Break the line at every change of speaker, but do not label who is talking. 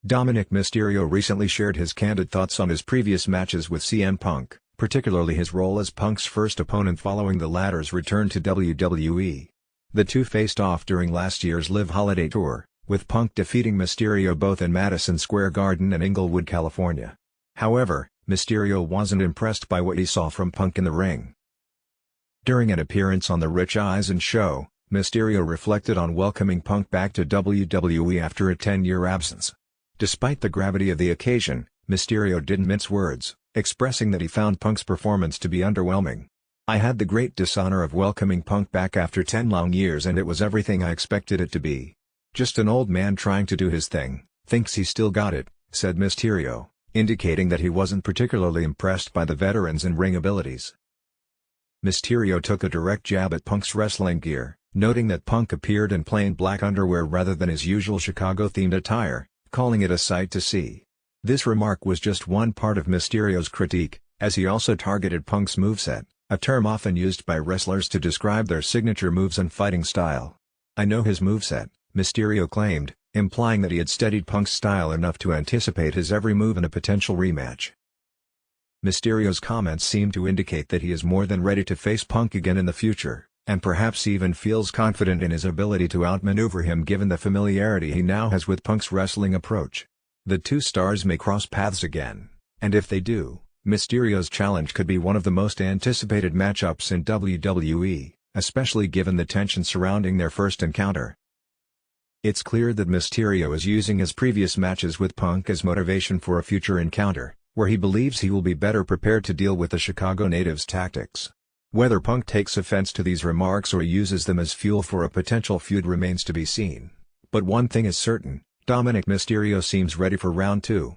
Dominik Mysterio recently shared his candid thoughts on his previous matches with CM Punk, particularly his role as Punk's first opponent following the latter's return to WWE. The two faced off during last year's Live Holiday Tour, with Punk defeating Mysterio both in Madison Square Garden and Inglewood, California. However, Mysterio wasn't impressed by what he saw from Punk in the ring. During an appearance on The Rich Eisen Show, Mysterio reflected on welcoming Punk back to WWE after a 10-year absence. Despite the gravity of the occasion, Mysterio didn't mince words, expressing that he found Punk's performance to be underwhelming. "I had the great dishonor of welcoming Punk back after 10 long years and it was everything I expected it to be. Just an old man trying to do his thing, thinks he still got it," said Mysterio, indicating that he wasn't particularly impressed by the veteran's in-ring abilities. Mysterio took a direct jab at Punk's wrestling gear, noting that Punk appeared in plain black underwear rather than his usual Chicago-themed attire, calling it a sight to see. This remark was just one part of Mysterio's critique, as he also targeted Punk's moveset, a term often used by wrestlers to describe their signature moves and fighting style. "I know his moveset," Mysterio claimed, implying that he had studied Punk's style enough to anticipate his every move in a potential rematch. Mysterio's comments seem to indicate that he is more than ready to face Punk again in the future, and perhaps even feels confident in his ability to outmaneuver him given the familiarity he now has with Punk's wrestling approach. The two stars may cross paths again, and if they do, Mysterio's challenge could be one of the most anticipated matchups in WWE, especially given the tension surrounding their first encounter. It's clear that Mysterio is using his previous matches with Punk as motivation for a future encounter, where he believes he will be better prepared to deal with the Chicago native's tactics. Whether Punk takes offense to these remarks or uses them as fuel for a potential feud remains to be seen. But one thing is certain, Dominik Mysterio seems ready for round 2.